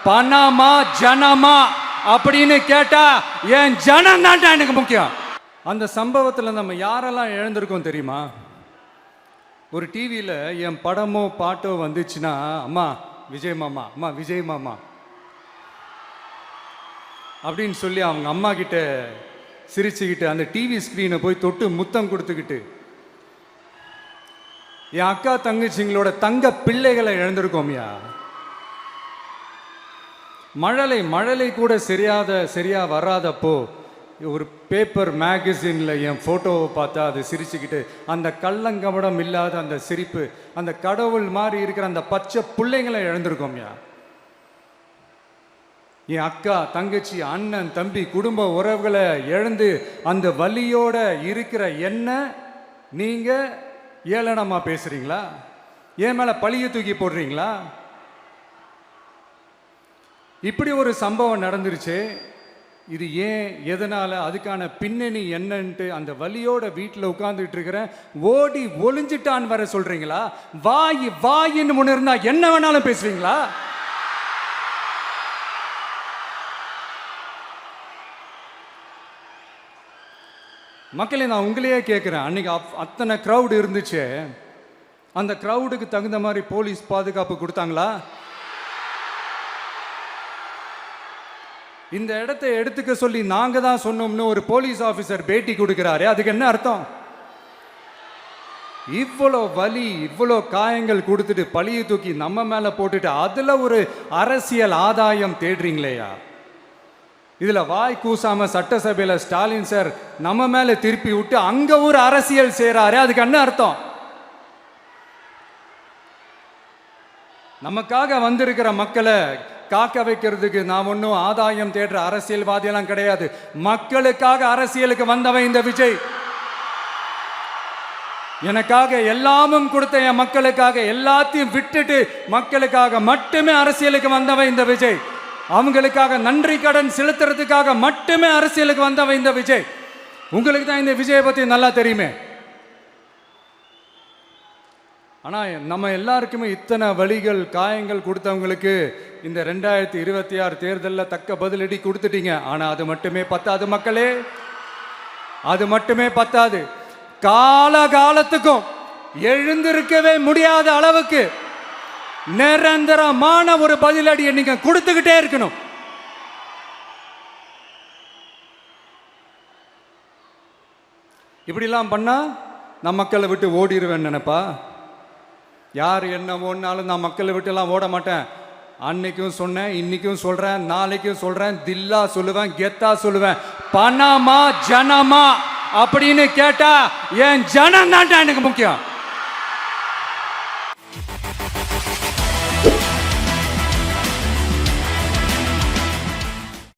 பணமா ஜனமா அப்படின்னு கேட்டா என் ஜனம் தான்டா எனக்கு முக்கியம். அந்த சம்பவத்தில் நம்ம யாரெல்லாம் இழந்திருக்கோம் தெரியுமா? ஒரு டிவியில் என் படமோ பாட்டோ வந்துச்சுன்னா, அம்மா விஜய் மாமா, அம்மா விஜய் மாமா அப்படின்னு சொல்லி அவங்க அம்மா கிட்ட சிரிச்சுக்கிட்டு அந்த டிவி ஸ்க்ரீனை போய் தொட்டு முத்தம் கொடுத்துக்கிட்டு என் அக்கா தங்கச்சிங்களோட தங்க பிள்ளைகளை இழந்திருக்கோம்யா. மழலை கூட சரியா வராதப்போ ஒரு பேப்பர் மேகசினில் என் ஃபோட்டோவை பார்த்தா அது சிரிச்சுக்கிட்டு அந்த கள்ளங்கபடம் இல்லாத அந்த சிரிப்பு, அந்த கடவுள் மாதிரி இருக்கிற அந்த பச்சை பிள்ளைங்களை இழந்திருக்கோம்யா. என் அக்கா தங்கச்சி அண்ணன் தம்பி குடும்ப உறவுகளை இழந்து அந்த வலியோட இருக்கிற என்ன நீங்க ஏளனமா பேசுறீங்களா? என் மேல பழிய தூக்கி போடுறீங்களா? இப்படி ஒரு சம்பவம் நடந்துருச்சு. இது ஏன், எதனால, அதுக்கான பின்னணி என்னன்ட்டு அந்த வலியோட வீட்டில் உட்கார்ந்துட்டு இருக்கிறேன். ஓடி ஒளிஞ்சிட்டான்னு வர சொல்றீங்களா? வாயின்னு முன்ன இருந்தா என்ன வேணாலும் பேசுவீங்களா? மக்களே, நான் உங்களையே கேட்குறேன். அன்னைக்கு அத்தனை க்ரௌடு இருந்துச்சு. அந்த க்ரௌடுக்கு தகுந்த மாதிரி போலீஸ் பாதுகாப்பு கொடுத்தாங்களா? இந்த இடத்தை எடுத்துக்க சொல்லி நாங்க தான் சொன்னோம்னு ஒரு போலீஸ் ஆஃபீஸர் பேட்டி கொடுக்கிறாரு. அதுக்கு என்ன அர்த்தம்? இவ்வளோ வலி, இவ்வளோ காயங்கள் கொடுத்துட்டு பழியை தூக்கி நம்ம மேல போட்டுட்டு அதுல ஒரு அரசியல் ஆதாயம் தேடுறீங்களேயா? இதுல வாய் கூசாம சட்டசபையில ஸ்டாலின் சார் நம்ம மேல திருப்பி விட்டு அங்க ஒரு அரசியல் செய்றாரு. அதுக்கு என்ன அர்த்தம்? நமக்காக வந்திருக்கிற மக்களை காக்க வைக்கிறதுக்கு நான் ஒன்றும் ஆதாயம் தேடுற அரசியல்வாதியெல்லாம் கிடையாது. மக்களுக்காக அரசியலுக்கு வந்தவன் இந்த விஜய். எனக்காக எல்லாமும் கொடுத்த என் மக்களுக்காக எல்லாத்தையும் விட்டுட்டு மக்களுக்காக மட்டுமே அரசியலுக்கு வந்தவன் இந்த விஜய். அவங்களுக்காக நன்றி கடன் செலுத்துறதுக்காக மட்டுமே அரசியலுக்கு வந்தவன் இந்த விஜய். உங்களுக்கு தான் இந்த விஜயை பத்தி நல்லா தெரியுமே. ஆனா நம்ம எல்லாருக்குமே இத்தனை வலிகள் காயங்கள் கொடுத்தவங்களுக்கு இந்த 2026 தேர்தலில் தக்க பதிலடி கொடுத்துட்டீங்க. ஆனா அது மட்டுமே பத்தாது மக்களே, அது மட்டுமே பத்தாது. காலகாலத்துக்கும் எழுந்திருக்கவே முடியாத அளவுக்கு நிரந்தரமான ஒரு பதிலடியை நீங்க கொடுத்துக்கிட்டே இருக்கணும். இப்படிலாம் பண்ணா நான் மக்களை விட்டு ஓடிடுவேன் நினைப்பா? யார் என்ன ஓடினாலும் நான் மக்களை விட்டு எல்லாம் ஓட மாட்டேன். அன்னைக்கும் சொன்னேன், இன்னைக்கும் சொல்றேன், நாளைக்கும் சொல்றேன், தில்லா சொல்லுவேன், கெத்தா சொல்லுவேன். பணமா ஜனமா அப்படின்னு கேட்டா என் ஜனம் தான்டா எனக்கு முக்கியம்.